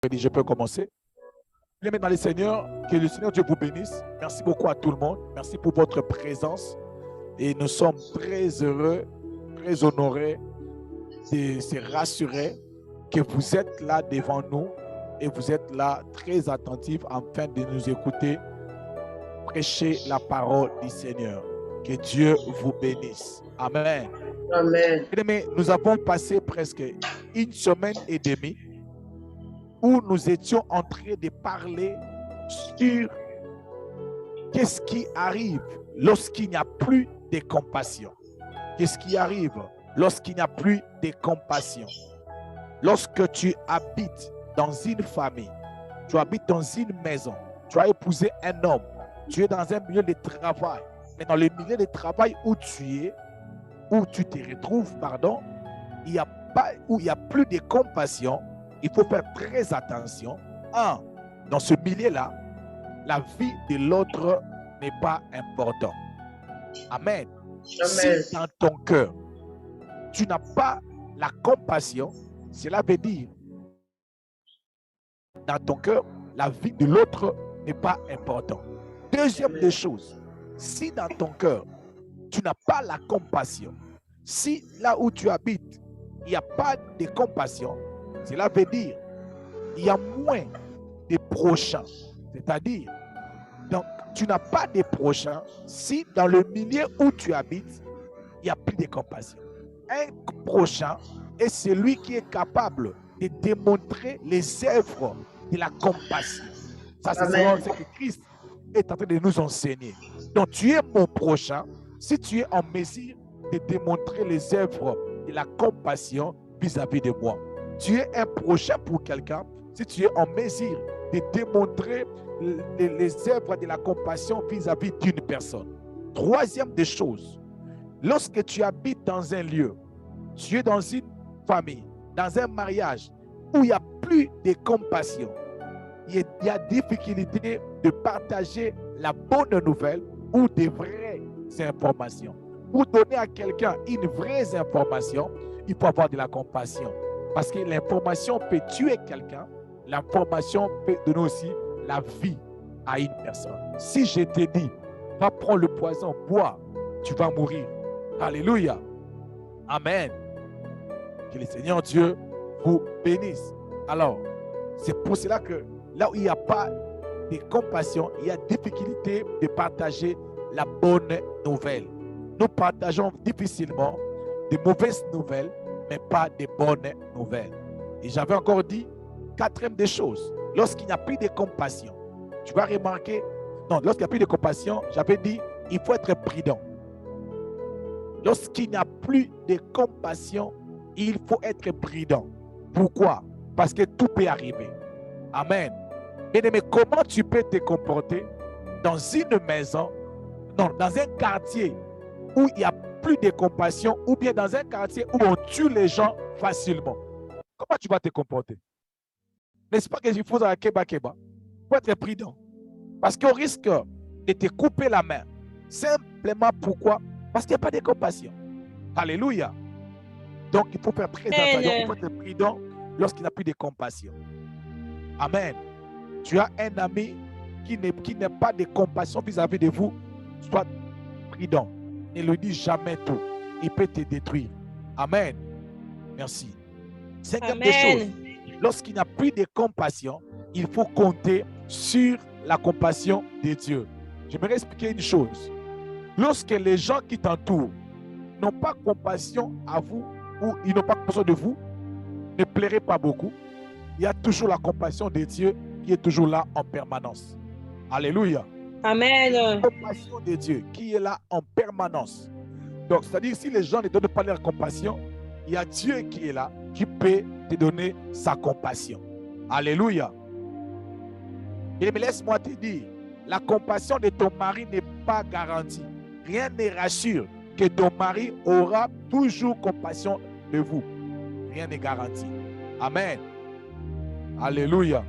Je peux commencer. Bien, dans le Seigneur, que le Seigneur Dieu vous bénisse. Merci beaucoup à tout le monde. Merci pour votre présence. Et nous sommes très heureux, très honorés de se rassurer que vous êtes là devant nous et vous êtes là très attentifs afin de nous écouter prêcher la parole du Seigneur. Que Dieu vous bénisse. Amen. Amen. Mais nous avons passé presque une semaine et demie où nous étions en train de parler sur qu'est-ce qui arrive lorsqu'il n'y a plus de compassion. Qu'est-ce qui arrive lorsqu'il n'y a plus de compassion? Lorsque tu habites dans une famille, tu habites dans une maison, tu as épousé un homme, tu es dans un milieu de travail, mais dans le milieu de travail où tu es, où tu te retrouves, pardon, il n'y a plus de compassion. Il faut faire très attention. Dans ce milieu-là, la vie de l'autre n'est pas importante. Amen. Amen. Si dans ton cœur, tu n'as pas la compassion, cela veut dire dans ton cœur, la vie de l'autre n'est pas importante. Deuxième des choses, si dans ton cœur, tu n'as pas la compassion, si là où tu habites, il n'y a pas de compassion, cela veut dire il y a moins de prochains. C'est-à-dire, donc, tu n'as pas de prochains si dans le milieu où tu habites, il n'y a plus de compassion. Un prochain est celui qui est capable de démontrer les œuvres de la compassion. Ça, c'est ce que Christ est en train de nous enseigner. Donc, tu es mon prochain si tu es en mesure de démontrer les œuvres de la compassion vis-à-vis de moi. Tu es un prochain pour quelqu'un si tu es en mesure de démontrer les œuvres de la compassion vis-à-vis d'une personne. Troisième des choses, lorsque tu habites dans un lieu, tu es dans une famille, dans un mariage où il n'y a plus de compassion, il y a difficulté de partager la bonne nouvelle ou des vraies informations. Pour donner à quelqu'un une vraie information, il faut avoir de la compassion. Parce que l'information peut tuer quelqu'un, l'information peut donner aussi la vie à une personne. Si je te dis, va prendre le poison, bois, tu vas mourir. Alléluia. Amen. Que le Seigneur Dieu vous bénisse. Alors, c'est pour cela que là où il n'y a pas de compassion, il y a difficulté de partager la bonne nouvelle. Nous partageons difficilement de mauvaises nouvelles, mais pas de bonnes nouvelles. Et j'avais encore dit, quatrième des choses, lorsqu'il n'y a plus de compassion, tu vas remarquer, non, lorsqu'il n'y a plus de compassion, j'avais dit, il faut être prudent. Lorsqu'il n'y a plus de compassion, il faut être prudent. Pourquoi? Parce que tout peut arriver. Amen. Mais comment tu peux te comporter dans une maison, non, dans un quartier où il n'y a plus de compassion, ou bien dans un quartier où on tue les gens facilement? Comment tu vas te comporter? N'est-ce pas qu'il faut keba? Il faut être prudent. Parce qu'on risque de te couper la main. Simplement pourquoi? Parce qu'il n'y a pas de compassion. Alléluia. Donc il faut faire très attention. Il faut être prudent lorsqu'il n'y a plus de compassion. Amen. Tu as un ami qui n'a pas de compassion vis-à-vis de vous, sois prudent. Ne lui dis jamais tout. Il peut te détruire. Amen. Merci. Cinquième des choses, lorsqu'il n'y a plus de compassion, il faut compter sur la compassion de Dieu. J'aimerais expliquer une chose. Lorsque les gens qui t'entourent n'ont pas compassion à vous ou ils n'ont pas compassion de vous, ne pleurez pas beaucoup. Il y a toujours la compassion de Dieu qui est toujours là en permanence. Alléluia. Amen. La compassion de Dieu qui est là en permanence. Donc, c'est-à-dire, si les gens ne donnent pas leur compassion, il y a Dieu qui est là, qui peut te donner sa compassion. Alléluia. Et mais laisse-moi te dire, la compassion de ton mari n'est pas garantie. Rien ne rassure que ton mari aura toujours compassion de vous. Rien n'est garanti. Amen. Alléluia.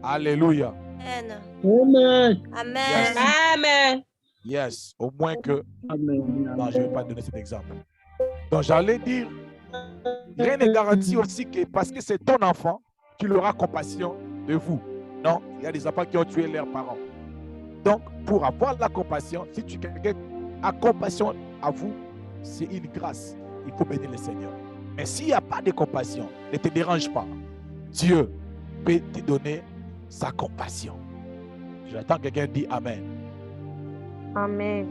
Alléluia. Amen. Amen. Amen. Yes. Amen. Yes. Au moins que... Amen. Non, je ne vais pas donner cet exemple. Donc, j'allais dire, rien n'est garanti aussi que parce que c'est ton enfant, qu'il aura compassion de vous. Non, il y a des enfants qui ont tué leurs parents. Donc, pour avoir la compassion, si tu quelqu'un a compassion à vous, c'est une grâce. Il faut bénir le Seigneur. Mais s'il n'y a pas de compassion, ne te dérange pas. Dieu peut te donner sa compassion. J'attends que quelqu'un dise Amen. Amen.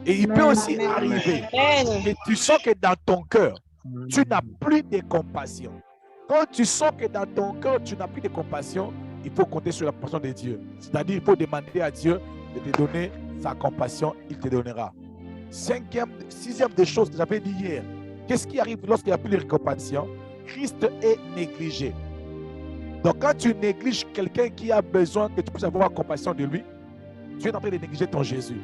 Et il peut aussi arriver que tu sens que dans ton cœur, tu n'as plus de compassion. Quand tu sens que dans ton cœur, tu n'as plus de compassion, il faut compter sur la compassion de Dieu. C'est-à-dire, il faut demander à Dieu de te donner sa compassion, il te donnera. Sixième des choses que j'avais dit hier. Qu'est-ce qui arrive lorsqu'il n'y a plus de compassion? Christ est négligé. Donc, quand tu négliges quelqu'un qui a besoin que tu puisses avoir compassion de lui, tu es en train de négliger ton Jésus.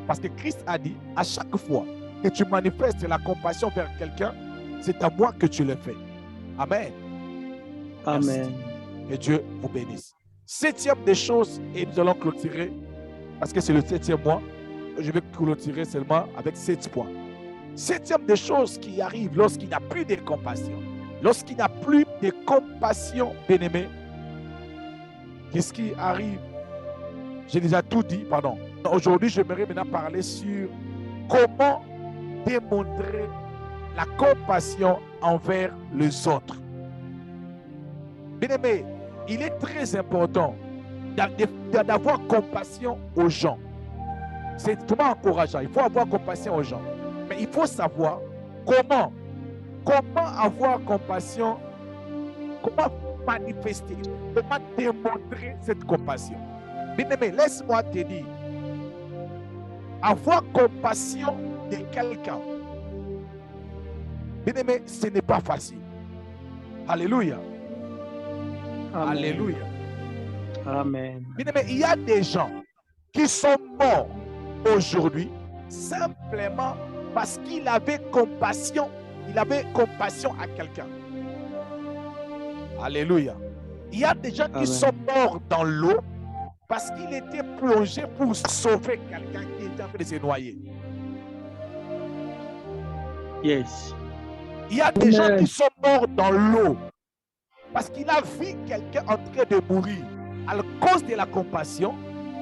Parce que Christ a dit, à chaque fois que tu manifestes la compassion vers quelqu'un, c'est à moi que tu le fais. Amen. Amen. Merci. Que Dieu vous bénisse. Septième des choses, et nous allons clôturer, parce que c'est le 7e mois, je vais clôturer seulement avec 7 points. Septième des choses qui arrivent lorsqu'il n'y a plus de compassion. Lorsqu'il n'y a plus de compassion, bien-aimé, qu'est-ce qui arrive? J'ai déjà tout dit, pardon. Aujourd'hui, j'aimerais maintenant parler sur comment démontrer la compassion envers les autres. Bien-aimé, il est très important d'avoir compassion aux gens. C'est vraiment encourageant. Il faut avoir compassion aux gens. Mais il faut savoir comment avoir compassion, comment manifester, comment démontrer cette compassion. Bien-aimé, laisse-moi te dire, avoir compassion de quelqu'un, bien-aimé, ce n'est pas facile. Alléluia. Amen. Alléluia. Amen. Bien-aimé, il y a des gens qui sont morts aujourd'hui simplement parce qu'il avait compassion. Il avait compassion à quelqu'un. Alléluia. Il y a des gens qui sont morts dans l'eau parce qu'il était plongé pour sauver quelqu'un qui était en train de se noyer. Yes. Il y a des gens qui sont morts dans l'eau parce qu'il a vu quelqu'un en train de mourir. À cause de la compassion,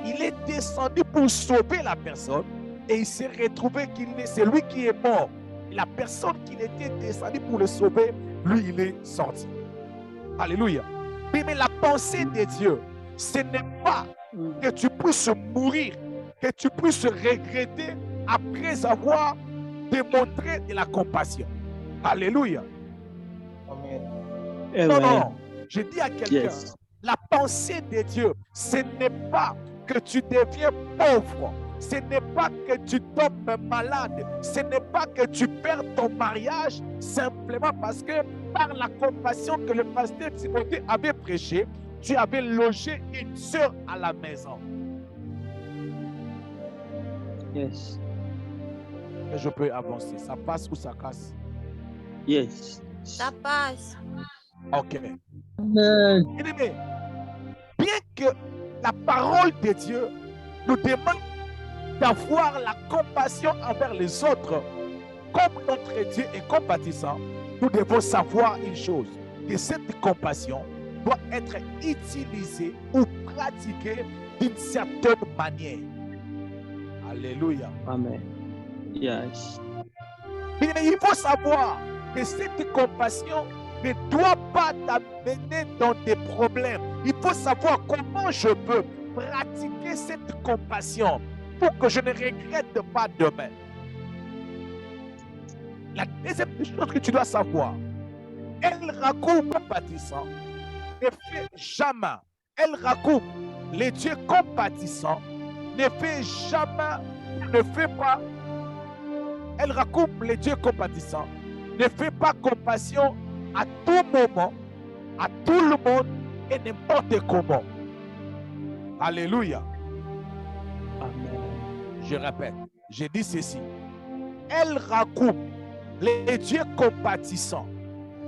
il est descendu pour sauver la personne et il s'est retrouvé qu'il est celui qui est mort. La personne qui était descendue pour le sauver, lui, il est sorti. Alléluia. Mais la pensée de Dieu, ce n'est pas que tu puisses mourir, que tu puisses regretter après avoir démontré de la compassion. Alléluia. Amen. Non, non. Je dis à quelqu'un, Yes. la pensée de Dieu, ce n'est pas que tu deviens pauvre. Ce n'est pas que tu tombes malade. Ce n'est pas que tu perds ton mariage simplement parce que par la compassion que le pasteur Timothée avait prêché, tu avais logé une sœur à la maison. Yes. Et je peux avancer. Ça passe ou ça casse? Yes. Ça passe. Ok. Amen. Bien-aimé, bien que la parole de Dieu nous demande d'avoir la compassion envers les autres, comme notre Dieu est compatissant, nous devons savoir une chose, que cette compassion doit être utilisée ou pratiquée d'une certaine manière. Alléluia. Amen. Yes. Mais il faut savoir que cette compassion ne doit pas t'amener dans des problèmes. Il faut savoir comment je peux pratiquer cette compassion pour que je ne regrette pas demain. La deuxième chose que tu dois savoir, El Rakoum compatissant ne fait jamais. El Rakoum, le Dieu compatissant, ne fait jamais, ne fait pas. El Rakoum, le Dieu compatissant, ne fait pas compassion à tout moment, à tout le monde et n'importe comment. Alléluia. Amen. Je répète, je dis ceci. El Rakoum, le Dieu compatissant,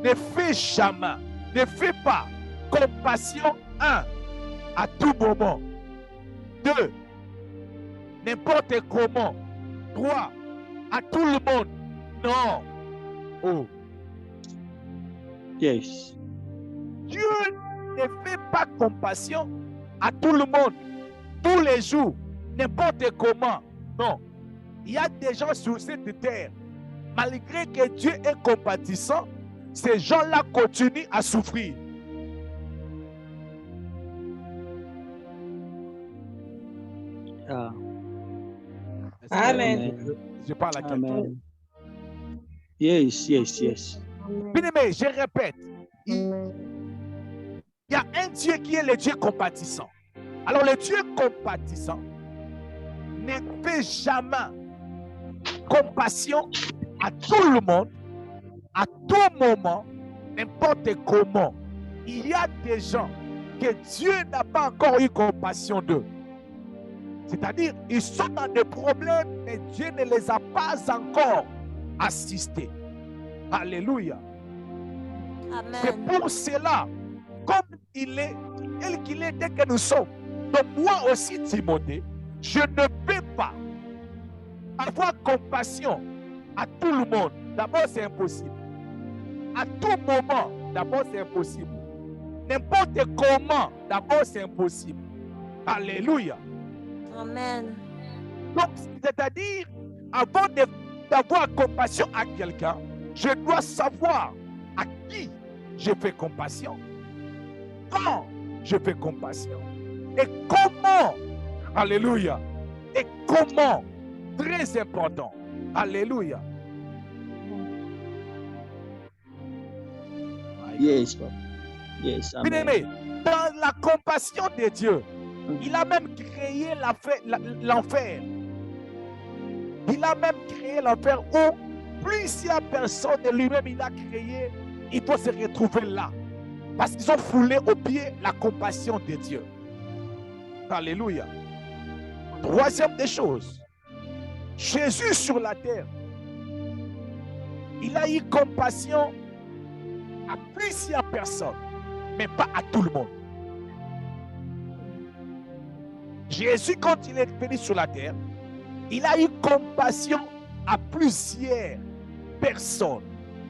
ne fait jamais, ne fait pas compassion, un, à tout moment. Deux, n'importe comment. Trois, à tout le monde. Non. Oh. Yes. Dieu n'avez pas compassion à tout le monde, tous les jours, n'importe comment. Non. Il y a des gens sur cette terre, malgré que Dieu est compatissant, ces gens-là continuent à souffrir. Ah, Amen. Je parle à quelqu'un. Amen. Yes, yes, yes. Bien-aimé, je répète, Amen. il y a un Dieu qui est le Dieu compatissant. Alors le Dieu compatissant ne fait jamais compassion à tout le monde, à tout moment, n'importe comment. Il y a des gens que Dieu n'a pas encore eu compassion d'eux. C'est-à-dire, ils sont dans des problèmes, mais Dieu ne les a pas encore assistés. Alléluia. C'est Amen. pour cela, comme il est, tel qu'il est dès que nous sommes. Donc moi aussi, Timothée, je ne peux pas avoir compassion à tout le monde. D'abord, c'est impossible. À tout moment, d'abord, c'est impossible. N'importe comment, d'abord, c'est impossible. Alléluia. Amen. Donc, c'est-à-dire, avant d'avoir compassion à quelqu'un, je dois savoir à qui je fais compassion, quand je fais compassion, et comment. Alléluia. Et comment. Très important. Alléluia. Yes, Papa. Yes, amen. Bien-aimé, dans la compassion de Dieu, il a même créé l'enfer. Il a même créé l'enfer où plusieurs personnes de lui-même il a créé, il faut se retrouver là. Parce qu'ils ont foulé au pied la compassion de Dieu. Alléluia. Troisième des choses, Jésus sur la terre, il a eu compassion à plusieurs personnes, mais pas à tout le monde. Jésus, quand il est venu sur la terre, il a eu compassion à plusieurs personnes,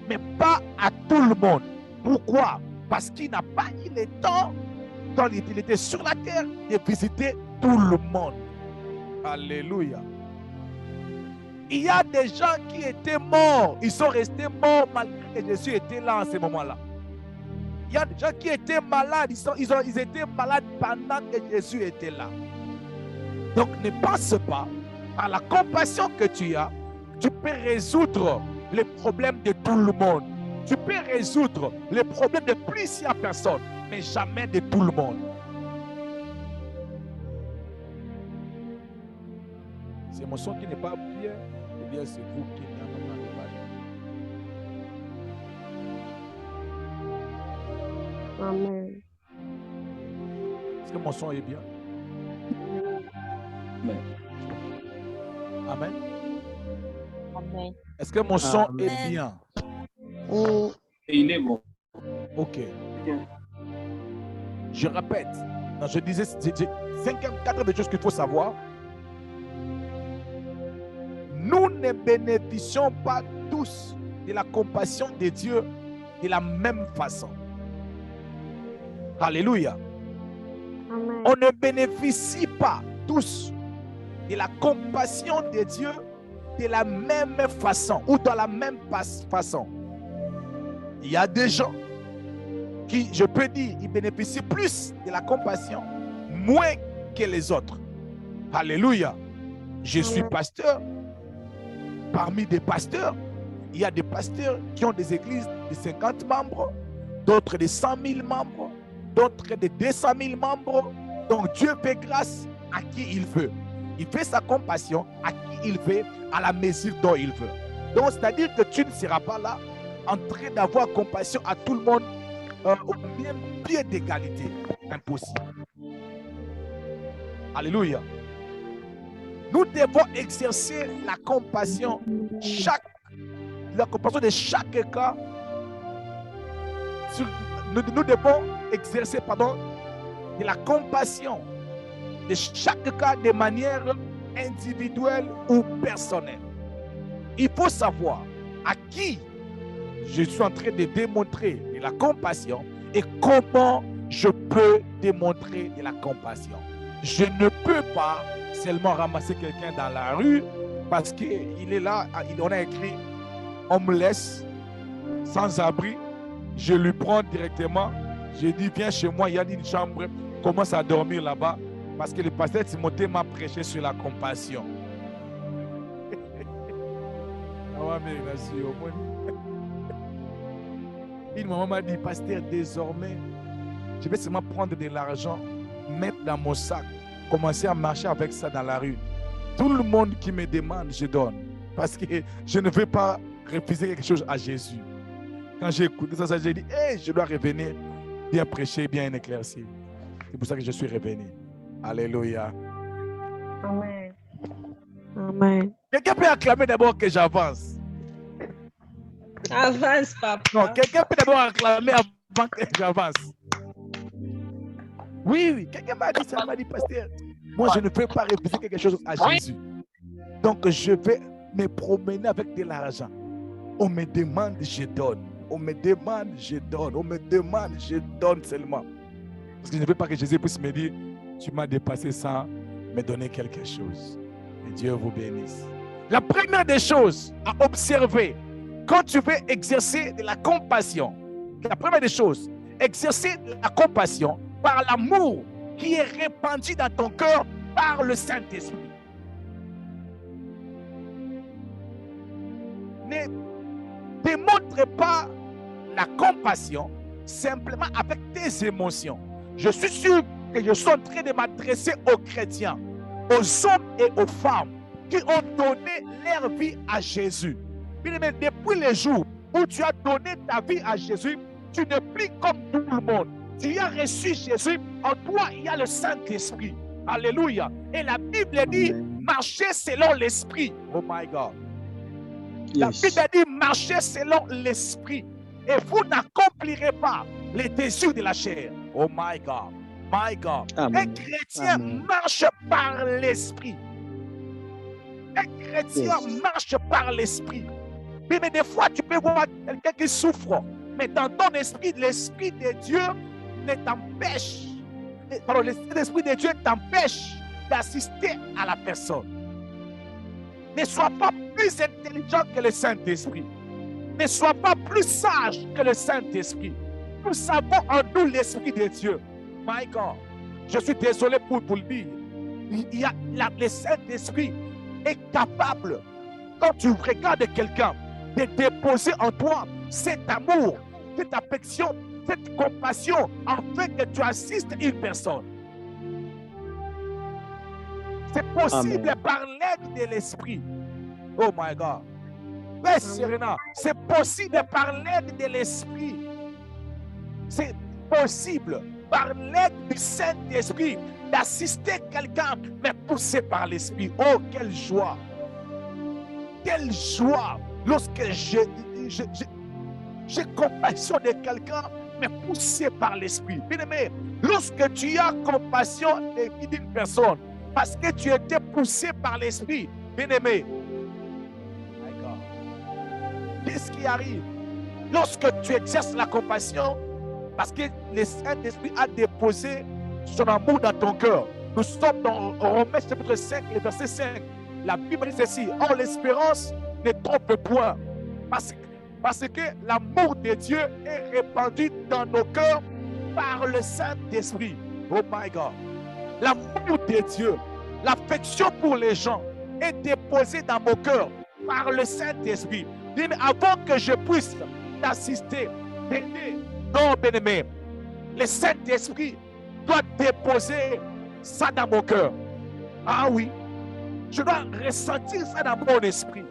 mais pas à tout le monde. Pourquoi? Parce qu'il n'a pas eu le temps, quand il était sur la terre, de visiter tout le monde. Alléluia. Il y a des gens qui étaient morts, ils sont restés morts malgré que Jésus était là en ce moment-là. Il y a des gens qui étaient malades, ils étaient malades pendant que Jésus était là. Donc ne pense pas, par la compassion que tu as, tu peux résoudre les problèmes de tout le monde. Tu peux résoudre les problèmes de plusieurs personnes, mais jamais de tout le monde. C'est mon son qui n'est pas bien, ou bien c'est vous qui n'en avez pas. Amen. Est-ce que mon son est bien? Amen. Amen. Amen. Est-ce que mon son Amen. est bien? Oh, Et il est bon. Ok. Je répète. Non, je disais, cinquième, quatrième chose qu'il faut savoir. Nous ne bénéficions pas tous de la compassion de Dieu de la même façon. Alléluia. Amen. On ne bénéficie pas tous de la compassion de Dieu de la même façon ou dans la même façon. Il y a des gens qui, je peux dire, ils bénéficient plus de la compassion, moins que les autres. Alléluia. Je suis pasteur. Parmi des pasteurs, il y a des pasteurs qui ont des églises de 50 membres, d'autres de 100 000 membres, d'autres de 200 000 membres. Donc Dieu fait grâce à qui il veut. Il fait sa compassion à qui il veut, à la mesure dont il veut. Donc c'est-à-dire que tu ne seras pas là en train d'avoir compassion à tout le monde au même pied d'égalité. Impossible. Alléluia. Nous devons exercer la compassion de chaque cas. Nous devons exercer, de la compassion de chaque cas de manière individuelle ou personnelle. Il faut savoir à qui je suis en train de démontrer de la compassion et comment je peux démontrer de la compassion. Je ne peux pas seulement ramasser quelqu'un dans la rue parce qu'il est là, on a écrit homeless, sans abri. Je lui prends directement, je dis viens chez moi, il y a une chambre, commence à dormir là-bas parce que le pasteur Timothée m'a prêché sur la compassion. Une maman m'a dit, pasteur, désormais, je vais seulement prendre de l'argent, mettre dans mon sac, commencer à marcher avec ça dans la rue. Tout le monde qui me demande, je donne. Parce que je ne veux pas refuser quelque chose à Jésus. Quand j'ai écouté ça, j'ai dit, hey, je dois revenir, bien prêcher, bien éclaircir. C'est pour ça que je suis revenu. Alléluia. Amen. Amen. Quelqu'un peut acclamer d'abord que j'avance. Avance, papa. Non, quelqu'un peut d'abord acclamer avant que j'avance. Oui, quelqu'un m'a dit ça, m'a dit, pasteur, moi je ne peux pas refuser quelque chose à Jésus. Donc je vais me promener avec de l'argent. On me demande, je donne. On me demande, je donne. On me demande, je donne seulement. Parce que je ne veux pas que Jésus puisse me dire, tu m'as dépassé sans me donner quelque chose. Et Dieu vous bénisse. La première des choses à observer quand tu veux exercer de la compassion, la première des choses, exercer de la compassion par l'amour qui est répandu dans ton cœur par le Saint-Esprit. Ne démontre pas la compassion simplement avec tes émotions. Je suis sûr que je suis en train de m'adresser aux chrétiens, aux hommes et aux femmes qui ont donné leur vie à Jésus. Mais depuis le jour où tu as donné ta vie à Jésus, tu n'es plus comme tout le monde. Tu as reçu Jésus, en toi il y a le Saint-Esprit. Alléluia. Et la Bible dit, marchez selon l'Esprit. Oh my God. La Bible dit, marchez selon l'Esprit. Et vous n'accomplirez pas les désirs de la chair. Oh my God. My God. Amen. Un chrétien marche par l'Esprit. Un chrétien marche par l'Esprit. Mais des fois, tu peux voir quelqu'un qui souffre. Mais dans ton esprit, l'Esprit de Dieu ne t'empêche. Pardon, l'Esprit de Dieu t'empêche d'assister à la personne. Ne sois pas plus intelligent que le Saint-Esprit. Ne sois pas plus sage que le Saint-Esprit. Nous avons en nous l'Esprit de Dieu. My God, je suis désolé pour vous le dire. Le Saint-Esprit est capable, quand tu regardes quelqu'un, de déposer en toi cet amour, cette affection, cette compassion, afin que tu assistes une personne. C'est possible par l'aide de l'Esprit. Oh my God. Oui, Serena, c'est possible par l'aide de l'Esprit. C'est possible par l'aide du Saint-Esprit d'assister quelqu'un, mais poussé par l'Esprit. Oh, quelle joie! Quelle joie lorsque j'ai compassion de quelqu'un, mais poussé par l'Esprit. Bien-aimé, lorsque tu as compassion d'une personne, parce que tu étais poussé par l'Esprit, bien-aimé, qu'est-ce qui arrive? Lorsque tu exerces la compassion, parce que le Saint-Esprit a déposé son amour dans ton cœur. Nous sommes dans Romains chapitre 5, le verset 5. La Bible dit ceci: or l'espérance ne trompe point, parce que l'amour de Dieu est répandu dans nos cœurs par le Saint-Esprit. Oh my God. L'amour de Dieu, l'affection pour les gens est déposée dans mon cœur par le Saint-Esprit. Mais avant que je puisse t'assister, t'aider, non, bien-aimé, le Saint-Esprit doit déposer ça dans mon cœur. Ah oui, je dois ressentir ça dans mon esprit.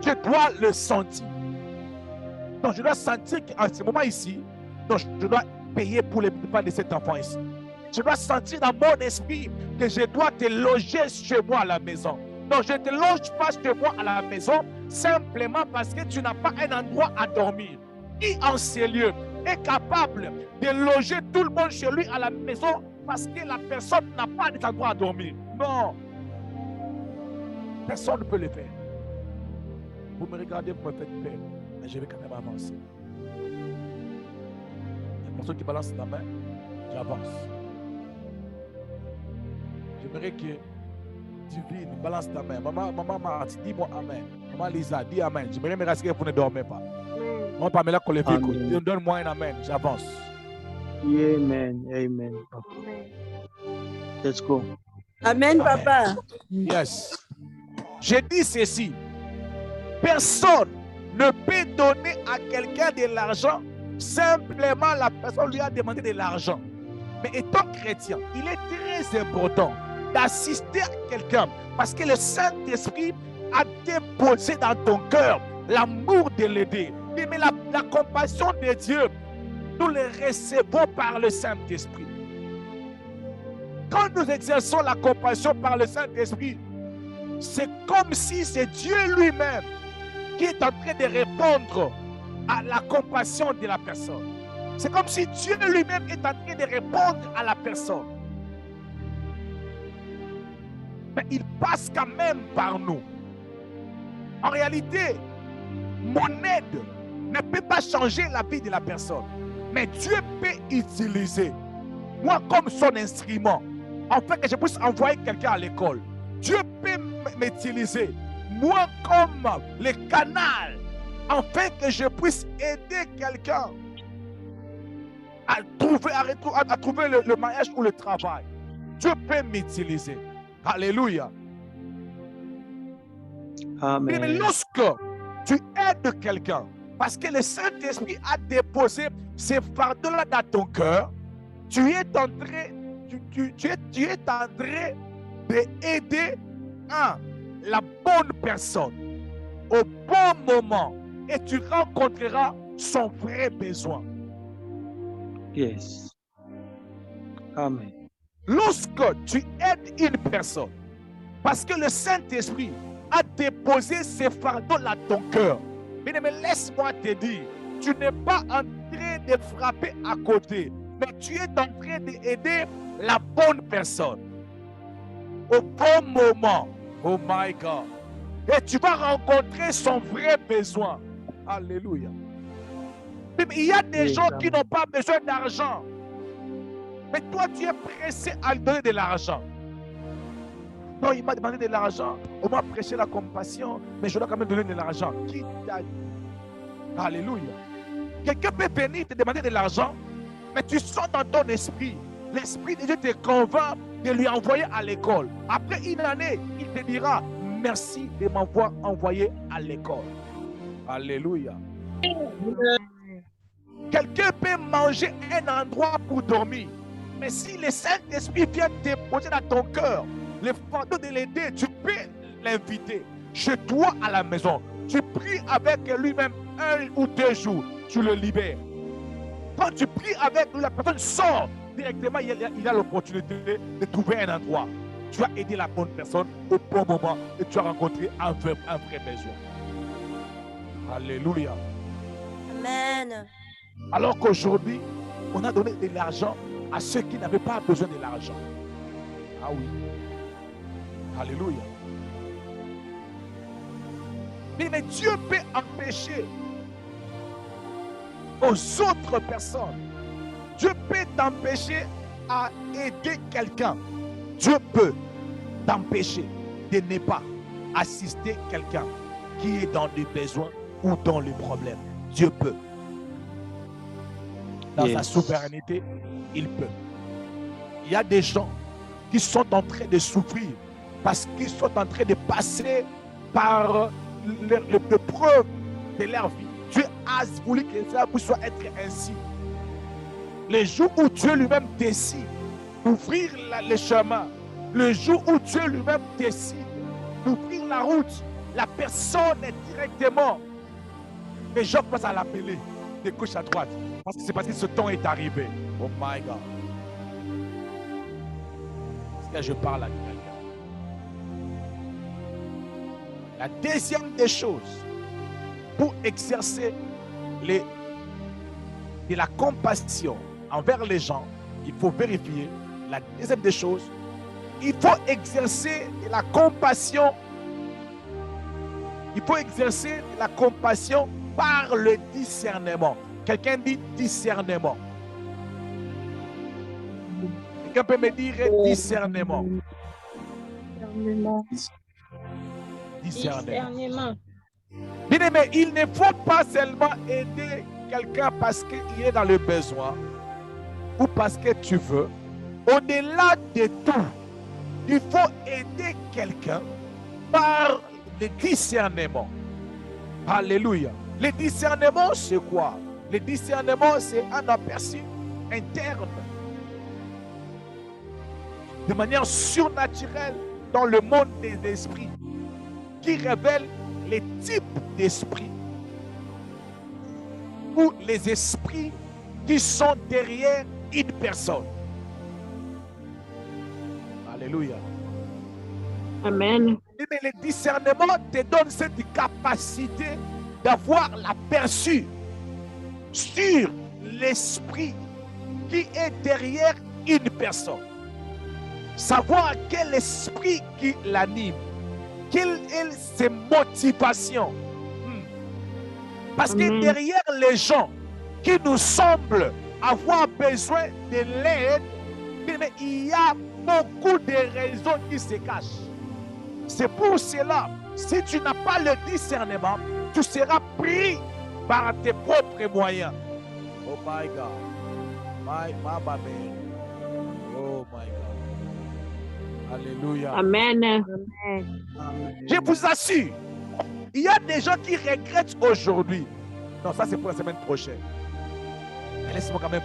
Je dois le sentir. Donc je dois sentir qu'en ce moment ici, donc je dois payer pour les pas de cet enfant ici. Je dois sentir dans mon esprit que je dois te loger chez moi à la maison. Donc je ne te loge pas chez moi à la maison simplement parce que tu n'as pas un endroit à dormir. Qui en ces lieux est capable de loger tout le monde chez lui à la maison parce que la personne n'a pas d'endroit à dormir? Non. Personne ne peut le faire. Vous me regardez, vous me faites peur. Mais je vais quand même avancer. Personne qui balance la main, j'avance. J'aimerais que Divine balance ta main. Maman Marthe, dis-moi Amen. Maman Lisa, dis Amen. J'aimerais me rassurer que vous ne dormez pas. Amen. Maman Pamela Kolevico, Amen. donne-moi un Amen. J'avance. Amen. Amen. Amen. Let's go. Amen, Amen. papa. Yes. J'ai dit ceci. Personne ne peut donner à quelqu'un de l'argent simplement la personne lui a demandé de l'argent. Mais étant chrétien, il est très important d'assister à quelqu'un parce que le Saint-Esprit a déposé dans ton cœur l'amour de l'aider. Mais la compassion de Dieu, nous le recevons par le Saint-Esprit. Quand nous exerçons la compassion par le Saint-Esprit, c'est comme si c'est Dieu lui-même qui est en train de répondre à la compassion de la personne. C'est comme si Dieu lui-même est en train de répondre à la personne. Mais il passe quand même par nous. En réalité, mon aide ne peut pas changer la vie de la personne. Mais Dieu peut utiliser moi comme son instrument, afin que je puisse envoyer quelqu'un à l'école. Dieu peut m'utiliser moi comme le canal, afin que je puisse aider quelqu'un à trouver le mariage ou le travail. Dieu peut m'utiliser. Alléluia. Amen. Mais lorsque tu aides quelqu'un, parce que le Saint-Esprit a déposé ces fardeaux-là dans ton cœur, tu es en train d'aider la bonne personne au bon moment et tu rencontreras son vrai besoin. Yes. Amen. Lorsque tu aides une personne, parce que le Saint-Esprit a déposé ces fardeaux dans ton cœur, mais laisse-moi te dire, tu n'es pas en train de frapper à côté, mais tu es en train d'aider la bonne personne au bon moment. Oh my God. Et tu vas rencontrer son vrai besoin. Alléluia. Mais il y a des gens qui n'ont pas besoin d'argent. Mais toi, tu es pressé à lui donner de l'argent. Non, il m'a demandé de l'argent. On m'a prêché la compassion, mais je dois quand même donner de l'argent. Qui t'a dit? Alléluia. Quelqu'un peut venir te demander de l'argent, mais tu sens dans ton esprit. L'Esprit de Dieu te convainc de lui envoyer à l'école. Après une année, il te dira merci de m'avoir envoyé à l'école. Alléluia. Quelqu'un peut manger un endroit pour dormir. Mais si le Saint-Esprit vient te poser dans ton cœur le fardeau de l'aider, tu peux l'inviter chez toi à la maison. Tu pries avec lui-même 1 ou 2 jours, tu le libères. Quand tu pries avec lui, la personne sort directement, il a l'opportunité de trouver un endroit. Tu as aidé la bonne personne au bon moment et tu as rencontré un vrai besoin. Alléluia. Amen. Alors qu'aujourd'hui, on a donné de l'argent à ceux qui n'avaient pas besoin de l'argent. Ah oui. Alléluia. Mais Dieu peut empêcher aux autres personnes. Dieu peut t'empêcher à aider quelqu'un. Dieu peut t'empêcher de ne pas assister quelqu'un qui est dans des besoins ou dans les problèmes. Dieu peut. Dans sa souveraineté, il peut. Il y a des gens qui sont en train de souffrir parce qu'ils sont en train de passer par l'épreuve de leur vie. Dieu a voulu que cela puisse être ainsi. Le jour où Dieu lui-même décide d'ouvrir le chemin, le jour où Dieu lui-même décide d'ouvrir la route, la personne est directement, les gens passent à l'appeler de gauche à droite. Parce que c'est parce que ce temps est arrivé. Oh my God. Est-ce que je parle à quelqu'un? La deuxième des choses, pour exercer de la compassion envers les gens, il faut vérifier. La deuxième des choses, il faut exercer de la compassion. Il faut exercer de la compassion par le discernement. Quelqu'un dit discernement. Quelqu'un peut me dire discernement. Discernement. Bien-aimé, il ne faut pas seulement aider quelqu'un parce qu'il est dans le besoin ou parce que tu veux. Au-delà de tout, il faut aider quelqu'un par le discernement. Alléluia. Le discernement, c'est quoi? Le discernement, c'est un aperçu interne, de manière surnaturelle dans le monde des esprits, qui révèle les types d'esprits ou les esprits qui sont derrière une personne. Alléluia. Amen. Mais le discernement te donne cette capacité d'avoir l'aperçu sur l'esprit qui est derrière une personne. Savoir quel esprit qui l'anime, quelles sont ses motivations. Parce que derrière les gens qui nous semblent avoir besoin de l'aide, il y a beaucoup de raisons qui se cachent. C'est pour cela, si tu n'as pas le discernement, tu seras pris par tes propres moyens. Oh my God. My mama. Oh my God. Alléluia. Amen. Amen. Je vous assure, il y a des gens qui regrettent aujourd'hui. Non, ça c'est pour la semaine prochaine. Mais laisse-moi quand même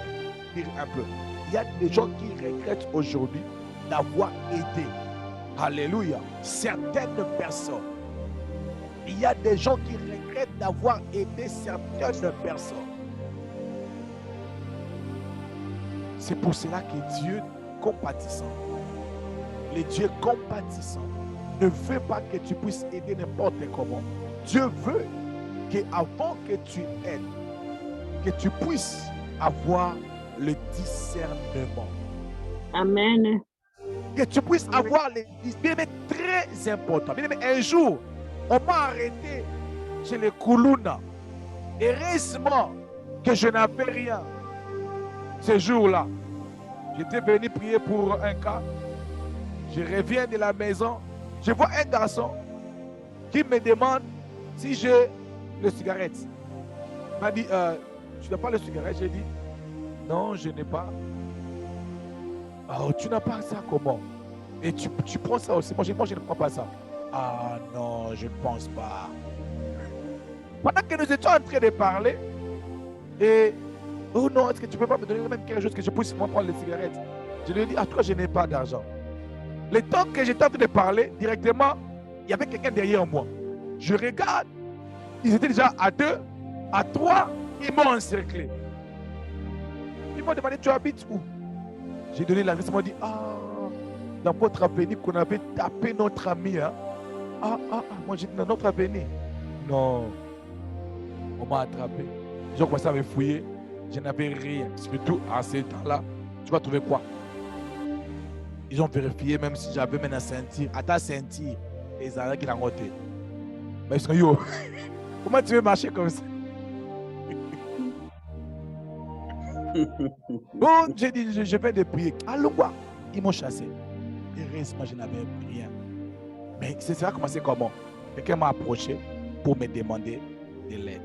dire un peu. Il y a des gens qui regrettent aujourd'hui d'avoir aidé. Alléluia. Certaines personnes. Il y a des gens qui regrettent d'avoir aidé certaines personnes. C'est pour cela que Dieu compatissant, le Dieu compatissant, ne veut pas que tu puisses aider n'importe comment. Dieu veut qu'avant que tu aides, que tu puisses avoir le discernement. Amen. Que tu puisses avoir le discernement. Bien, très important. Bien, un jour, on m'a arrêté chez les Koulouna. Heureusement que je n'avais rien ce jour-là. J'étais venu prier pour un cas. Je reviens de la maison. Je vois un garçon qui me demande si j'ai le cigarette. Il m'a dit, tu n'as pas le cigarette? J'ai dit, non, je n'ai pas. Oh, tu n'as pas ça comment? Et tu prends ça aussi? Moi, je ne prends pas ça. Ah non, je ne pense pas. Pendant que nous étions en train de parler, et oh non, est-ce que tu ne peux pas me donner même quelque chose que je puisse moi prendre les cigarettes? Je lui ai dit, ah toi, je n'ai pas d'argent. Le temps que j'étais en train de parler, directement, il y avait quelqu'un derrière moi. Je regarde, ils étaient déjà à 2, à 3, ils m'ont encerclé. Ils m'ont demandé, tu habites où? J'ai donné l'adresse, ils m'ont dit, ah, dans votre avenue qu'on avait tapé notre ami. Hein? Moi j'ai dit, dans notre avenue. Non, on m'a attrapé. Ils ont commencé à me fouiller. Je n'avais rien. Surtout à ce temps-là, tu vas trouver quoi? Ils ont vérifié même si j'avais même un ceinture. À ta ceinture, les arrêts qui l'ont ôté. Mais ils sont yo. Comment tu veux marcher comme ça? Bon, j'ai dit, je vais de prier. Allons quoi? Ils m'ont chassé. Heureusement, je n'avais rien. Mais ça va commencer comment? Quelqu'un m'a approché pour me demander de l'aide.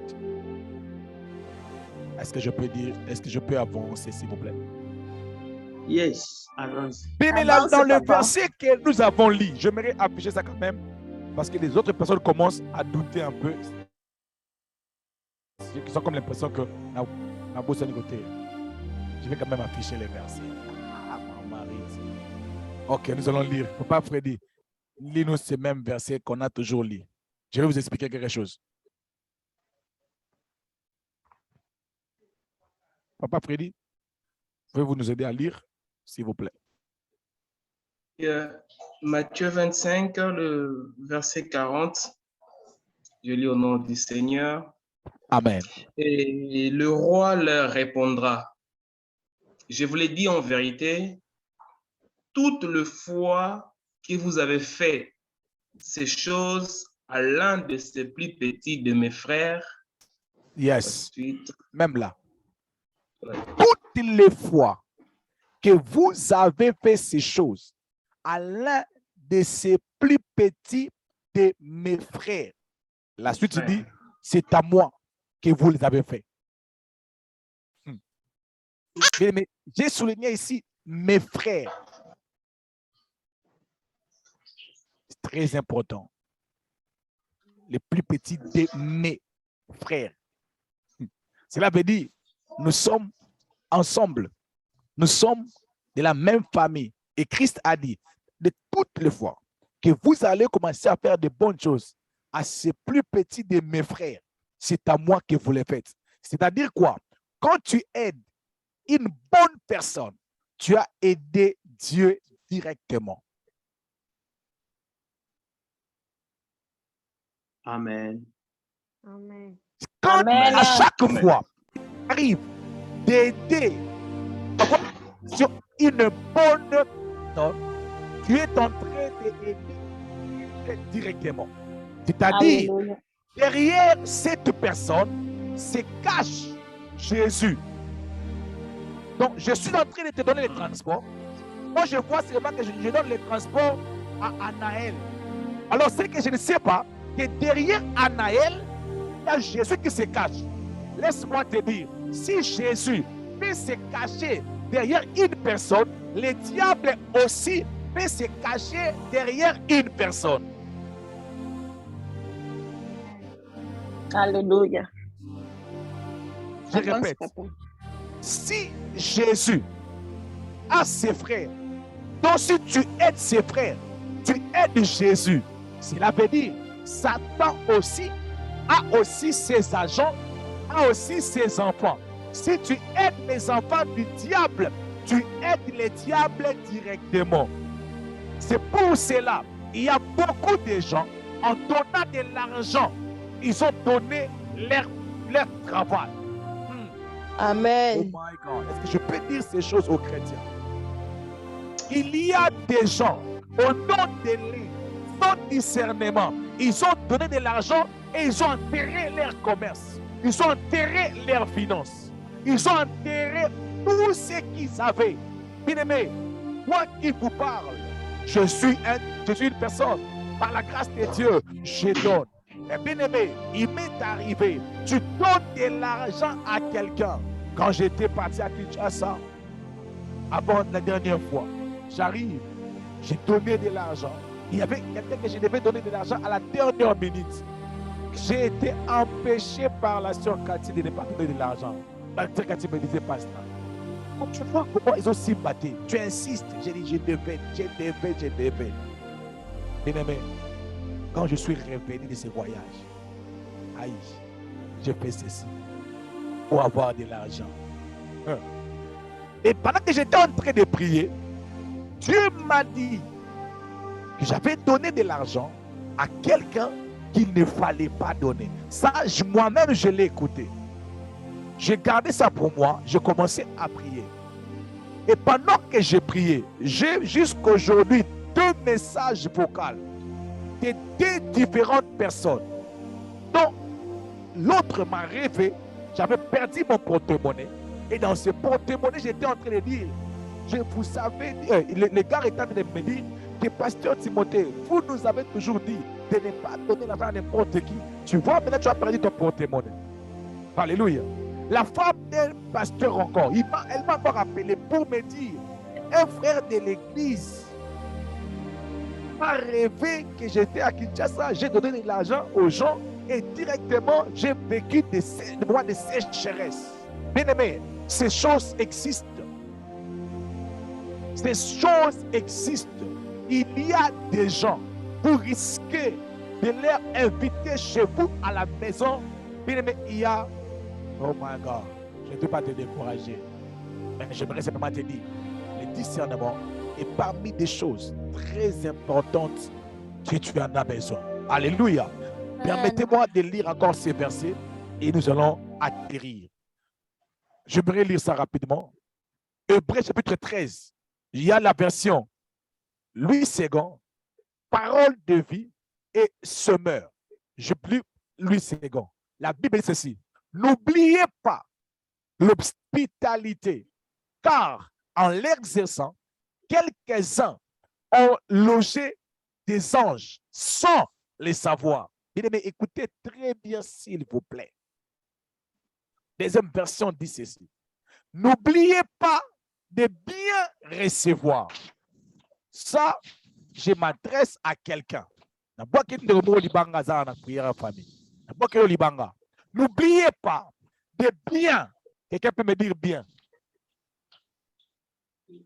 Est-ce que je peux dire, est-ce que je peux avancer, s'il vous plaît? Yes, avance. Mais là, dans le verset que nous avons lu, j'aimerais afficher ça quand même, parce que les autres personnes commencent à douter un peu. Ils ont comme l'impression que la bosse est côté. Je vais quand même afficher les versets. Ok, nous allons lire. Papa Freddy, lis-nous ces mêmes versets qu'on a toujours lus. Je vais vous expliquer quelque chose. Papa Freddy, pouvez-vous nous aider à lire, s'il vous plaît? Matthieu 25, le verset 40. Je lis au nom du Seigneur. Amen. Et le roi leur répondra, je vous l'ai dit en vérité, toute le fois que vous avez fait ces choses à l'un de ces plus petits de mes frères. Yes. Ensuite, Même là. Toutes les fois que vous avez fait ces choses à l'un de ces plus petits de mes frères. La suite il dit, c'est à moi que vous les avez fait. Mais j'ai souligné ici mes frères. C'est très important. Les plus petits de mes frères. Cela veut dire, nous sommes ensemble. Nous sommes de la même famille. Et Christ a dit, de toutes les fois que vous allez commencer à faire de bonnes choses à ces plus petits de mes frères, c'est à moi que vous les faites. C'est-à-dire quoi? Quand tu aides une bonne personne, tu as aidé Dieu directement. Amen. Amen. Quand Amen. à chaque fois, il arrive d'aider sur une bonne personne, tu es en train d'aider directement. C'est-à-dire, Alléluia. derrière cette personne se cache Jésus. Donc, je suis en train de te donner les transports. Moi, je vois seulement que je donne les transports à Anaël. Alors, c'est que je ne sais pas que derrière Anaël, il y a Jésus qui se cache. Laisse-moi te dire, si Jésus peut se cacher derrière une personne, le diable aussi peut se cacher derrière une personne. Alléluia. Je répète, si Jésus a ses frères, donc si tu aides ses frères, tu aides Jésus. Cela veut dire, Satan aussi a aussi ses agents, a aussi ses enfants. Si tu aides les enfants du diable, tu aides les diables directement. C'est pour cela, il y a beaucoup de gens, en donnant de l'argent, ils ont donné leur travail. Amen. Oh my God. Est-ce que je peux dire ces choses aux chrétiens? Il y a des gens, au nom de lui, sans discernement, ils ont donné de l'argent et ils ont enterré leur commerce. Ils ont enterré leurs finances. Ils ont enterré tout ce qu'ils avaient. Bien-aimé, moi qui vous parle, je suis une personne, par la grâce de Dieu, je donne. Mais bien-aimé, il m'est arrivé, tu donnes de l'argent à quelqu'un. Quand j'étais parti à Kinshasa, avant la dernière fois, j'arrive, j'ai donné de l'argent. Il y avait quelqu'un que je devais donner de l'argent à la dernière minute. J'ai été empêché par la sœur Cathy de ne pas donner de l'argent. La sœur Cathy me disait pas ça. Quand tu vois comment ils ont si battu, tu insistes. J'ai dit, je devais. Bien-aimé, quand je suis revenu de ce voyage, aïe, j'ai fait ceci pour avoir de l'argent. Et pendant que j'étais en train de prier, Dieu m'a dit que j'avais donné de l'argent à quelqu'un qu'il ne fallait pas donner. Ça, moi-même, je l'ai écouté. J'ai gardé ça pour moi. J'ai commencé à prier. Et pendant que j'ai prié, j'ai jusqu'aujourd'hui 2 messages vocaux de 2 différentes personnes. Donc, l'autre m'a rêvé, j'avais perdu mon porte-monnaie. Et dans ce porte-monnaie, j'étais en train de dire, vous savez, les gars étaient en train de me dire que pasteur Timothée, vous nous avez toujours dit de ne pas donner l'argent à n'importe qui. Tu vois, maintenant tu as perdu ton porte-monnaie. Alléluia. La femme d'un pasteur encore, elle m'a encore appelé pour me dire, un frère de l'église m'a rêvé que j'étais à Kinshasa, j'ai donné de l'argent aux gens et directement j'ai vécu des mois de sécheresse. Bien aimé, ces choses existent. Ces choses existent. Il y a des gens, vous risquez de leur inviter chez vous à la maison. Bien aimé, il y a, oh my God, je ne veux pas te décourager, mais j'aimerais simplement te dire, le discernement est parmi des choses très importantes que tu en as besoin. Alléluia. Permettez-moi de lire encore ces versets et nous allons atterrir. J'aimerais lire ça rapidement. Hébreux chapitre 13. Il y a la version Louis II, parole de vie et semeur. Je plie Louis II. La Bible dit ceci. N'oubliez pas l'hospitalité, car en l'exerçant, quelques-uns ont logé des anges sans les savoir. Bien-aimés, écoutez très bien, s'il vous plaît. Deuxième version dit ceci. N'oubliez pas de bien recevoir. Ça, je m'adresse à quelqu'un. N'oubliez pas de bien. Quelqu'un peut me dire bien.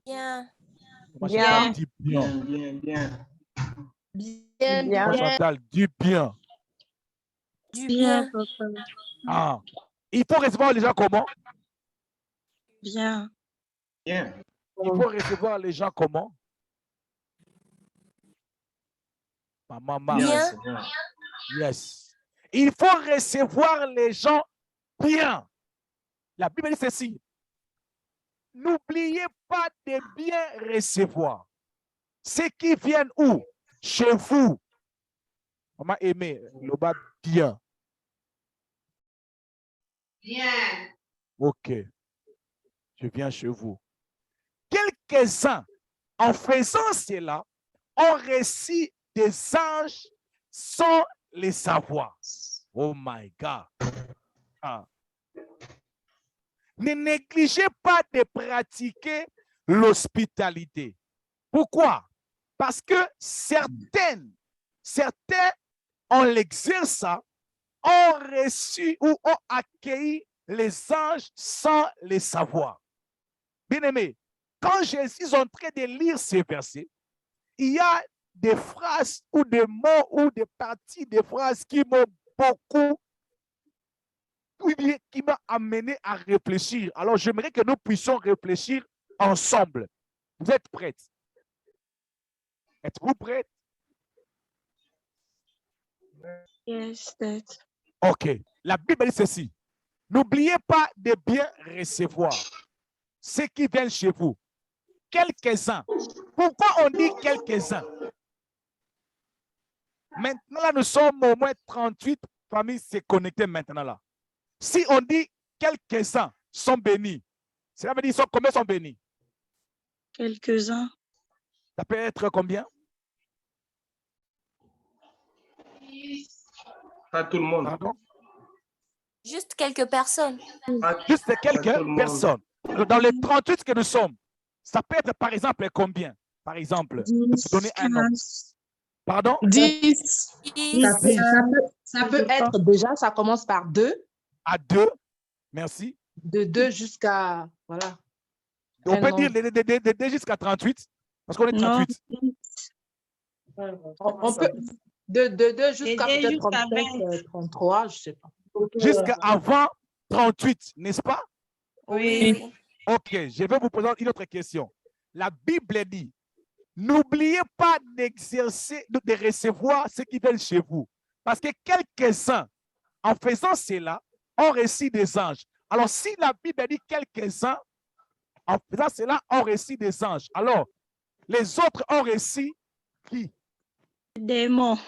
Bien. Moi, Bien. Chantal dit bien. Bien. Bien. Moi, Chantal dit bien. Du Bien, bien. papa. Ah. Il faut recevoir les gens comment? Bien. Bien. Il faut recevoir les gens comment? Maman. Bien. c'est bien. Yes. Il faut recevoir les gens bien. La Bible dit ceci. N'oubliez pas de bien recevoir. Ceux qui viennent où? Chez vous. Maman aimé, le bas bien. Bien. Ok. Je viens chez vous. Quelques-uns, en faisant cela, ont reçu des anges sans les savoir. Oh my God. Ah. Ne négligez pas de pratiquer l'hospitalité. Pourquoi? Parce que certains, en l'exerçant, ont reçu ou ont accueilli les anges sans les savoir. Bien-aimés, quand Jésus est en train de lire ces versets, il y a des phrases ou des mots ou des parties des phrases qui m'ont beaucoup, qui m'ont amené à réfléchir. Alors, j'aimerais que nous puissions réfléchir ensemble. Vous êtes prêts? Êtes-vous prêts? Yes, Dad. OK. La Bible dit ceci. N'oubliez pas de bien recevoir ceux qui viennent chez vous. Quelques-uns. Pourquoi on dit quelques-uns? Maintenant, là, nous sommes au moins 38 familles s'est connectées maintenant là. Si on dit quelques-uns sont bénis, cela veut dire combien sont bénis? Quelques-uns. Ça peut être combien? Pas tout le monde. Pardon? Juste quelques personnes. Juste Pas tout le quelques monde. personnes. Alors, dans les 38 que nous sommes, ça peut être par exemple combien? Par exemple, je peux donner un nombre. 15. Pardon? 10. 10. Ça peut être déjà, ça commence par 2, À 2. Merci. de 2 jusqu'à, voilà. On Un peut nombre. dire de 2 jusqu'à 38, parce qu'on est Non. 38. On peut, de 2 jusqu'à Et peut-être jusqu'à 37, 33, je ne sais pas. Jusqu'à avant 38, n'est-ce pas? Oui. Ok, je vais vous poser une autre question. La Bible dit, n'oubliez pas d'exercer, de recevoir ceux qui viennent chez vous. Parce que quelques-uns, en faisant cela, ont reçu des anges. Alors, si la Bible dit quelques-uns, en faisant cela, ont reçu des anges. Alors, les autres ont reçu qui? Démons.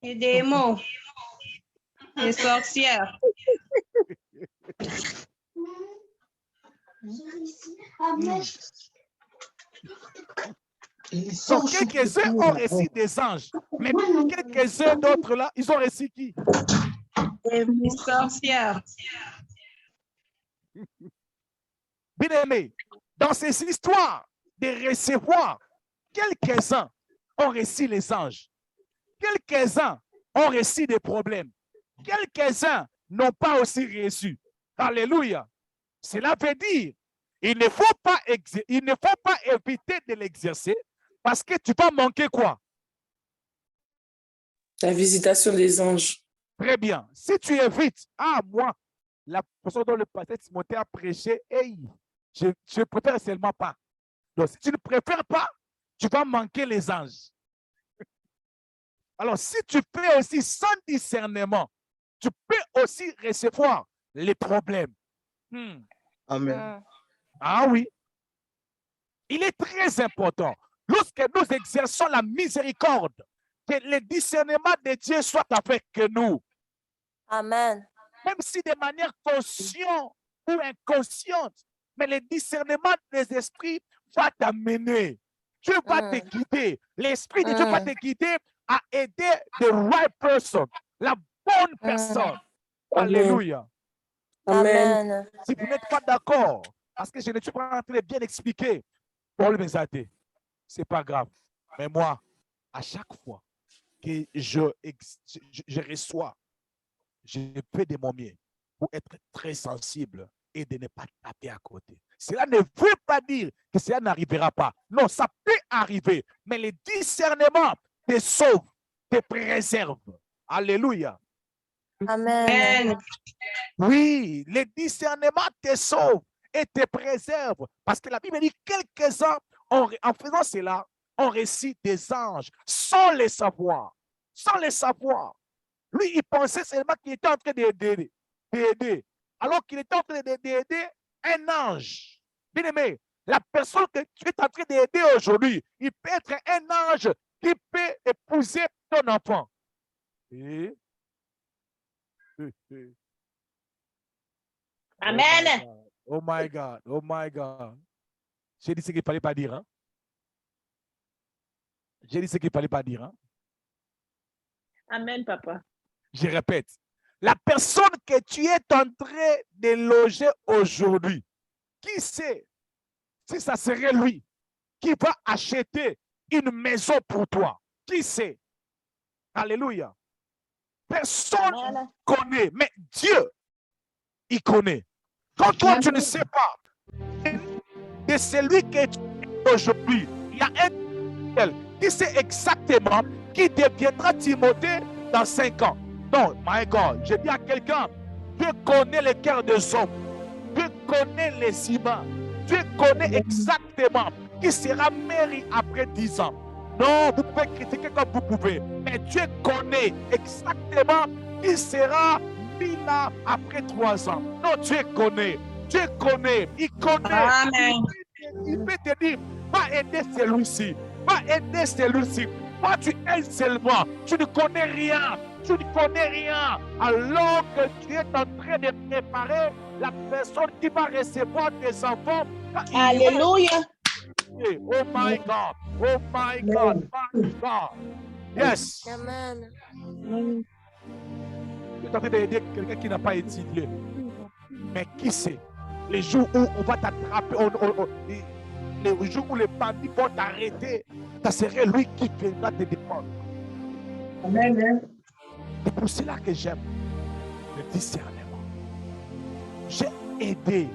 Et démons. Et sorcières. Donc, quelques-uns ont reçu des anges. Mais quelques-uns d'autres là, ils ont reçu qui? Et sorcières. Bien-aimés, dans ces histoires de recevoir, quelques-uns ont reçu les anges. Quelques-uns ont reçu des problèmes. Quelques-uns n'ont pas aussi reçu. Alléluia. Cela veut dire, il ne faut pas éviter de l'exercer parce que tu vas manquer quoi? La visitation des anges. Très bien. Si tu évites, moi, la façon dont le pasteur Timothée a prêché, hey, je ne préfère seulement pas. Donc, si tu ne préfères pas, tu vas manquer les anges. Alors, si tu fais aussi sans discernement, tu peux aussi recevoir les problèmes. Amen. Ah oui. Il est très important, lorsque nous exerçons la miséricorde, que le discernement de Dieu soit avec nous. Amen. Même si de manière consciente ou inconsciente, Mais le discernement des esprits va t'amener. Dieu va te guider. L'Esprit de Dieu va te guider à aider the right person, la bonne personne. Alléluia. Amen. Si vous n'êtes pas d'accord, parce que je ne suis pas en train de bien expliquer, Paul Mezate, ce n'est pas grave. Mais moi, à chaque fois que je reçois, je fais de mon mieux pour être très sensible et de ne pas taper à côté. Cela ne veut pas dire que cela n'arrivera pas. Non, ça peut arriver. Mais le discernement te sauve, te préserve. Alléluia. Amen. Oui, le discernement te sauve et te préserve. Parce que la Bible dit quelques-uns, en faisant cela, ont reçu des anges sans les savoir. Sans les savoir. Lui, il pensait seulement qu'il était en train d'aider. Alors qu'il était en train d'aider un ange. Bien aimé, la personne que tu es en train d'aider aujourd'hui, il peut être un ange qui peut épouser ton enfant. Amen. Oh my God, oh my God. J'ai dit ce qu'il ne fallait pas dire. Hein? J'ai dit ce qu'il ne fallait pas dire. Hein? Amen, papa. Je répète, la personne que tu es en train de loger aujourd'hui, qui sait si ça serait lui qui va acheter une maison pour toi? Qui sait? Alléluia. Personne ne connaît, mais Dieu, il connaît. Quand toi, tu ne sais pas de celui que tu es aujourd'hui, il y a un qui sait exactement qui deviendra Timothée dans 5 ans. Non, my God, je dis à quelqu'un, Dieu connaît le cœur des hommes. Dieu connaît les humains. Dieu connaît exactement qui sera Mary après 10 ans. Non, vous pouvez critiquer comme vous pouvez, mais Dieu connaît exactement qui sera Mila après 3 ans. Non, Dieu connaît. Dieu connaît. Il connaît. Amen. Il peut te dire, va aider celui-ci. Va aider celui-ci. Toi, tu aides seulement. Tu ne connais rien. Tu ne connais rien. Alors que tu es en train de préparer la personne qui va recevoir tes enfants. Alléluia. Oh my God. Oh my God. My God. Yes. Amen. Tu es en train d'aider quelqu'un qui n'a pas étudié. Mais qui sait? Les jours où on va t'attraper, les jours où les bandits vont t'arrêter, ça serait lui qui viendra te défendre. Amen. C'est pour cela que j'aime le discernement. J'ai aidé,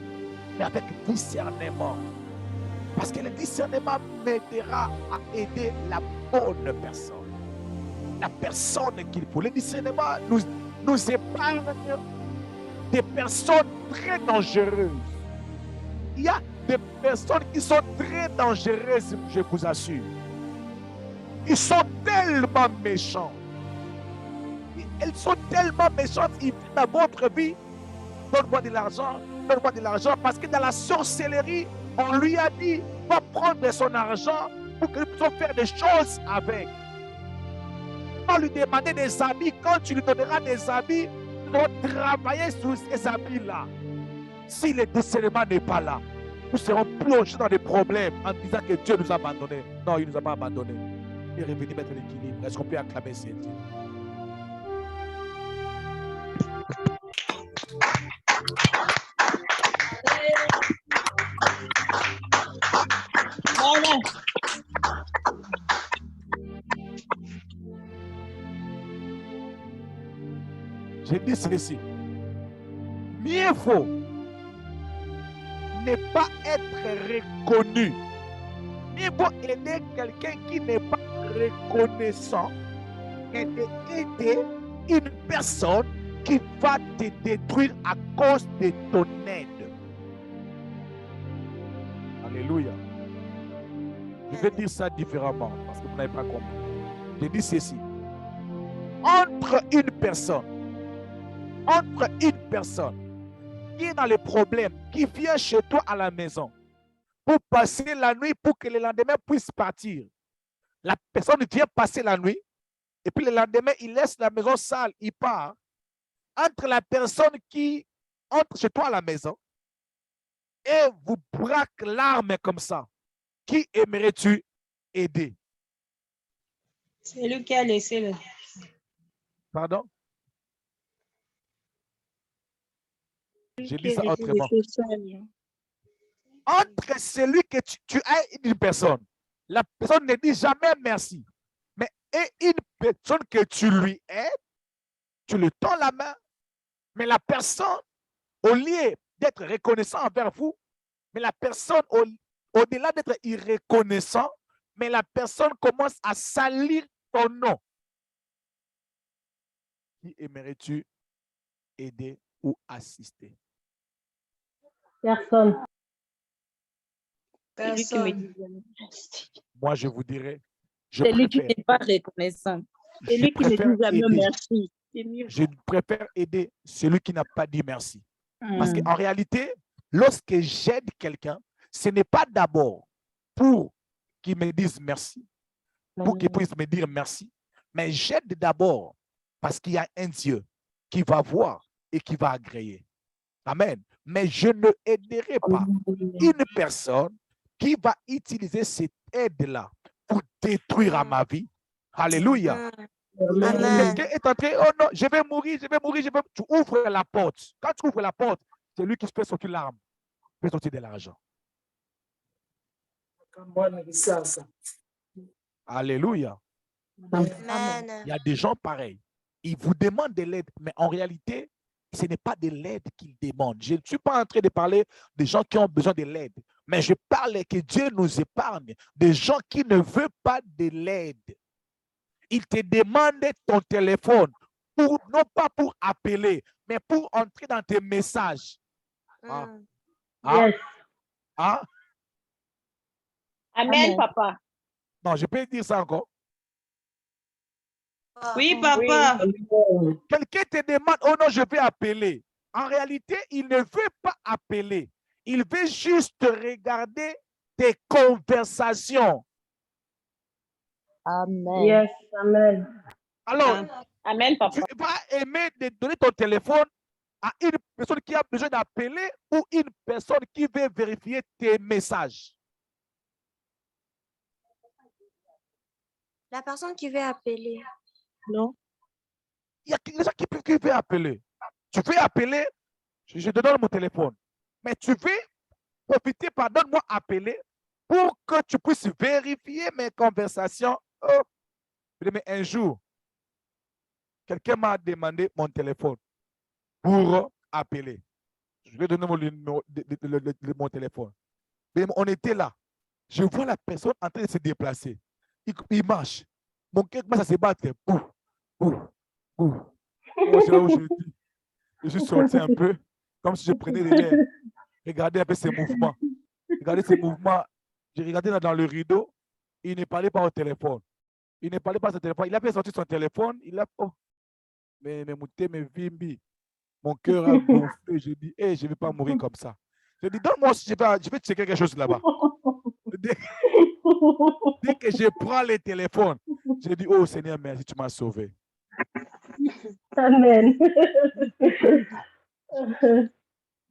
mais avec discernement. Parce que le discernement m'aidera à aider la bonne personne. La personne qu'il faut. Le discernement nous épargne des personnes très dangereuses. Il y a des personnes qui sont très dangereuses, je vous assure. Ils sont tellement méchants. Elles sont tellement méchantes, ils viennent dans votre vie. Donne-moi de l'argent, donne-moi de l'argent. Parce que dans la sorcellerie, on lui a dit, va prendre son argent pour que nous puissions faire des choses avec. On va lui demander des habits. Quand tu lui donneras des habits, nous allons travailler sur ces habits-là. Si le discernement n'est pas là, nous serons plongés dans des problèmes en disant que Dieu nous a abandonnés. Non, il ne nous a pas abandonnés. Il est revenu mettre l'équilibre. Est-ce qu'on peut acclamer ces dieux? Amen. Je dis ceci. Mieux vaut ne pas être reconnu. Mieux vaut aider quelqu'un qui n'est pas reconnaissant que d'aider une personne qui va te détruire à cause de ton aide. Alléluia. Je vais dire ça différemment parce que vous n'avez pas compris. Je dis ceci. Entre une personne qui est dans les problèmes, qui vient chez toi à la maison pour passer la nuit pour que le lendemain puisse partir. La personne vient passer la nuit et puis le lendemain, il laisse la maison sale, il part. Entre la personne qui entre chez toi à la maison et vous braque l'arme comme ça, qui aimerais-tu aider? C'est lui qui a laissé le... Pardon? J'ai dit ça autrement. Entre celui que tu as une personne, la personne ne dit jamais merci, mais et une personne que tu lui aides, tu lui tends la main, mais la personne, au lieu d'être reconnaissant envers vous, mais la personne, au-delà d'être irreconnaissant, mais la personne commence à salir ton nom. Qui aimerais-tu aider ou assister? Personne. Personne. Moi, je vous dirais, c'est lui qui n'est pas reconnaissant. C'est lui qui ne dit jamais merci. Je préfère aider celui qui n'a pas dit merci. Parce qu'en réalité, lorsque j'aide quelqu'un, ce n'est pas d'abord pour qu'il me dise merci, pour qu'il puisse me dire merci, mais j'aide d'abord parce qu'il y a un Dieu qui va voir et qui va agréer. Amen. Mais je ne aiderai pas une personne qui va utiliser cette aide-là pour détruire à ma vie. Alléluia. Quelqu'un est en train, oh non, je vais mourir, je vais mourir, je vais... Tu ouvres la porte. Quand tu ouvres la porte, c'est lui qui fait sortir l'arme, fait sortir de l'argent. Alléluia. Amen. Il y a des gens pareils. Ils vous demandent de l'aide, mais en réalité, ce n'est pas de l'aide qu'ils demandent. Je ne suis pas en train de parler des gens qui ont besoin de l'aide, mais je parle que Dieu nous épargne des gens qui ne veulent pas de l'aide. Ils te demandent ton téléphone, non pas pour appeler, mais pour entrer dans tes messages. Yes. Amen, papa. Non, je peux dire ça encore. Oui, papa. Quelqu'un te demande, oh non, je vais appeler. En réalité, il ne veut pas appeler. Il veut juste regarder tes conversations. Amen. Yes, amen. Alors, amen, papa. Tu vas aimer de donner ton téléphone à une personne qui a besoin d'appeler ou une personne qui veut vérifier tes messages? La personne qui veut appeler. Non. Il y a des gens qui veulent appeler. Tu veux appeler, je te donne mon téléphone. Mais tu veux profiter, pardonne-moi, appeler pour que tu puisses vérifier mes conversations. Oh, mais un jour, quelqu'un m'a demandé mon téléphone pour appeler. Je vais donner mon numéro de mon téléphone. Mais on était là. Je vois la personne en train de se déplacer. Il marche. Mon cœur commence à se battre. Pouf, pouf, pouf. Oh, c'est là où je suis sorti un peu, comme si je prenais de l'air. Regardez un peu ses mouvements. Regardez ses mouvements. J'ai regardé dans le rideau. Il ne parlait pas au téléphone. Il ne parlait pas au téléphone. Il a fait sortir son téléphone. Il a... Oh. Mais Vimbi. Mon cœur a gonflé. Je dis, hey, je ne vais pas mourir comme ça. Je dis, donne-moi, je vais checker quelque chose là-bas. Dès que je prends le téléphone, je dis, oh Seigneur, merci, tu m'as sauvé. Amen.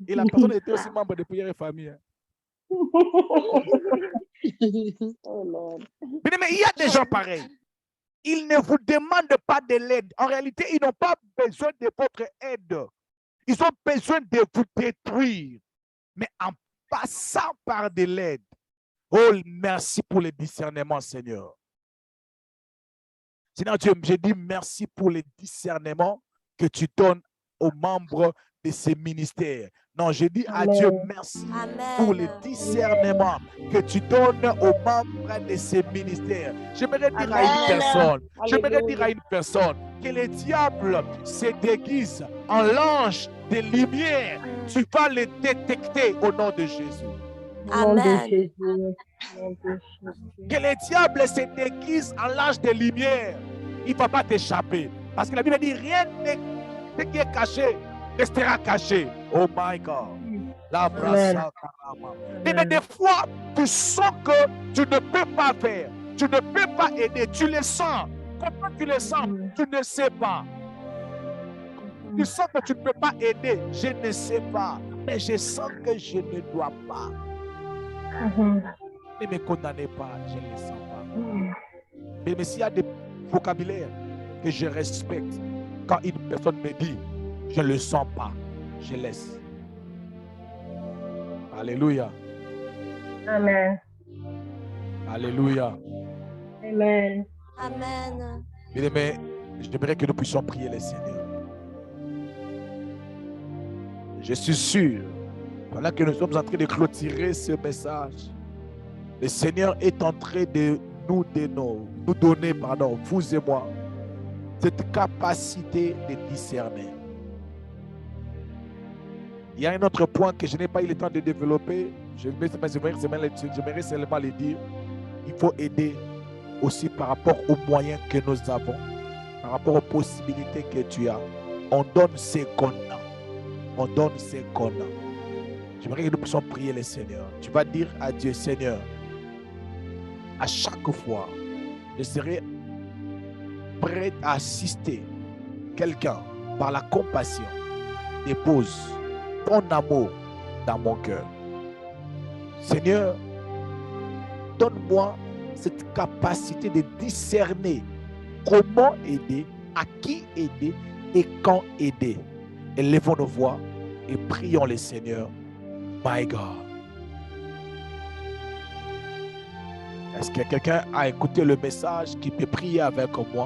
Et la personne était aussi membre de Prière et Famille. Hein. Mais il y a des gens pareils. Ils ne vous demandent pas de l'aide. En réalité, ils n'ont pas besoin de votre aide. Ils ont besoin de vous détruire. Mais en passant par de l'aide. Oh, merci pour le discernement, Seigneur. Seigneur Dieu, je dis merci pour le discernement que tu donnes aux membres de ces ministères. Non, je dis à Dieu merci pour le discernement que tu donnes aux membres de ces ministères. J'aimerais dire à une personne, que le diable se déguise en l'ange de lumière. Tu vas le détecter au nom de Jésus. Amen. Que le diable se déguise en l'ange de lumière. Il ne va pas t'échapper. Parce que la Bible dit, rien ce qui est caché restera caché. Oh my God. Mais des fois, tu sens que tu ne peux pas faire. Tu ne peux pas aider. Tu le sens. Comment tu le sens? Tu ne sais pas. Tu sens que tu ne peux pas aider. Je ne sais pas. mais je sens que je ne dois pas. Ne me condamnez pas, je ne le sens pas. Mais s'il y a des vocabulaires que je respecte, quand une personne me dit, je ne le sens pas, je laisse. Alléluia. Amen. Alléluia. Amen. Amen. Bien-aimés, j'aimerais que nous puissions prier le Seigneur. Je suis sûr, pendant que nous sommes en train de clôturer ce message, le Seigneur est en train de nous donner, vous et moi, cette capacité de discerner. Il y a un autre point que je n'ai pas eu le temps de développer. J'aimerais seulement le dire. Il faut aider aussi par rapport aux moyens que nous avons, par rapport aux possibilités que tu as. On donne ce qu'on a. On donne ce qu'on a. J'aimerais que nous puissions prier le Seigneur. Tu vas dire à Dieu, Seigneur, à chaque fois, je serai prêt à assister quelqu'un par la compassion. Dépose ton amour dans mon cœur. Seigneur, donne-moi cette capacité de discerner comment aider, à qui aider et quand aider. Élevons nos voix et prions le Seigneur. My God. Est-ce que quelqu'un a écouté le message qui peut prier avec moi?